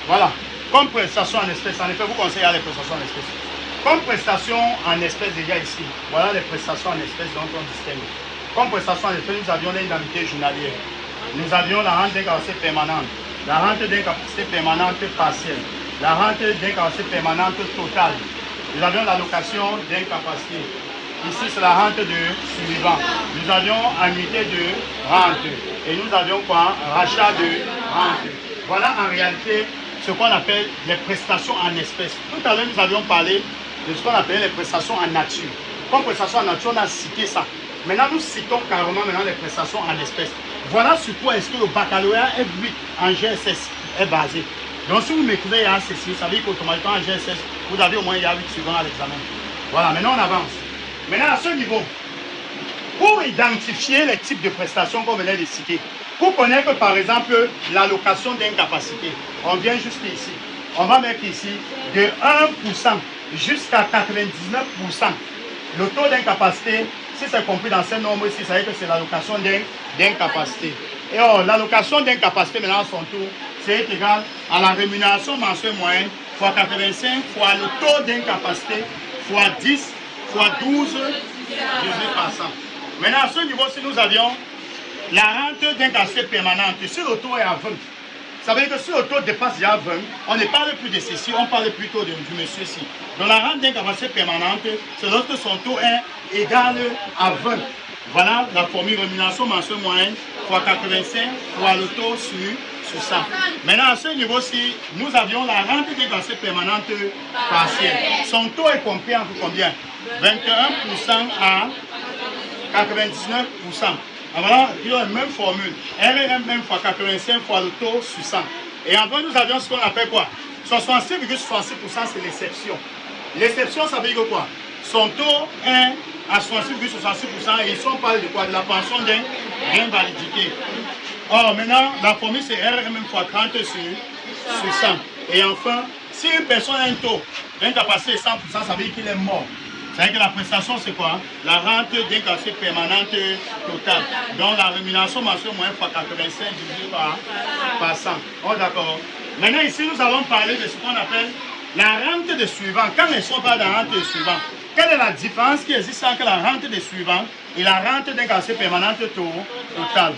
Voilà. Comme prestation en espèces, en effet, vous conseillez les prestations en espèces. Comme prestation en espèces déjà ici, voilà les prestations en espèces dont on distingue. Comme prestation en espèces, nous avions l'indemnité journalière. Nous avions la rente d'incapacité permanente, la rente d'incapacité permanente partielle, la rente d'incapacité permanente totale. Nous avions l'allocation d'incapacité. Ici, c'est la rente de suivant. Nous avions annuité de rente. Et nous avions quoi? Rachat de rente. Voilà en réalité ce qu'on appelle les prestations en espèces. Tout à l'heure, nous avions parlé de ce qu'on appelle les prestations en nature. Comme prestations en nature, on a cité ça. Maintenant, nous citons carrément maintenant les prestations en espèces. Voilà sur quoi est-ce que le baccalauréat F8 en GSS est basé. Donc, si vous maîtrisez ceci, ça veut dire qu'automatiquement en GSS, vous avez au moins 8 secondes à l'examen. Voilà, maintenant on avance. Maintenant, à ce niveau, pour identifier les types de prestations qu'on venait de citer, pour connaître par exemple l'allocation d'incapacité, on vient juste ici. On va mettre ici de 1% jusqu'à 99%. Le taux d'incapacité, si c'est compris dans ces nombres ici, ça veut dire que c'est l'allocation d'incapacité. Et l'allocation d'incapacité, maintenant, à son tour, c'est égal à la rémunération mensuelle moyenne fois 85 fois le taux d'incapacité fois 10 fois 12 divisé par 100. Maintenant, à ce niveau-ci, nous avions la rente d'incapacité permanente. Si le taux est à 20, ça veut dire que si le taux dépasse déjà 20, on ne parle plus de ceci, on parle plutôt du monsieur-ci. Donc la rente d'incapacité permanente, c'est lorsque son taux est égal à 20. Voilà la formule rémunération mensuelle moyenne fois 85 fois le taux sur 100. Maintenant, à ce niveau-ci, nous avions la rente d'incapacité permanente partielle. Son taux est compris entre combien? 21% à 99%. Voilà, il y a la même formule. RRM fois 85 fois le taux sur 100. Et enfin, nous avions ce qu'on appelle quoi? 66,66%, c'est l'exception. L'exception, ça veut dire quoi? Son taux est à 66,66% et ici on parle de quoi? De la pension d'invalidité. Or, maintenant, la formule c'est RRM fois 30 sur 100. Et enfin, si une personne a un taux d'incapacité de 100%, ça veut dire qu'il est mort. C'est-à-dire que la prestation, c'est quoi? La rente d'incapacité permanente totale. Donc la rémunération mensuelle moyenne fois 85 divisé par 100. Oh, d'accord. Maintenant, ici, nous allons parler de ce qu'on appelle la rente de suivant. Quand ils sont pas dans la rente de suivant, quelle est la différence qui existe entre la rente de suivant et la rente d'incapacité permanente totale?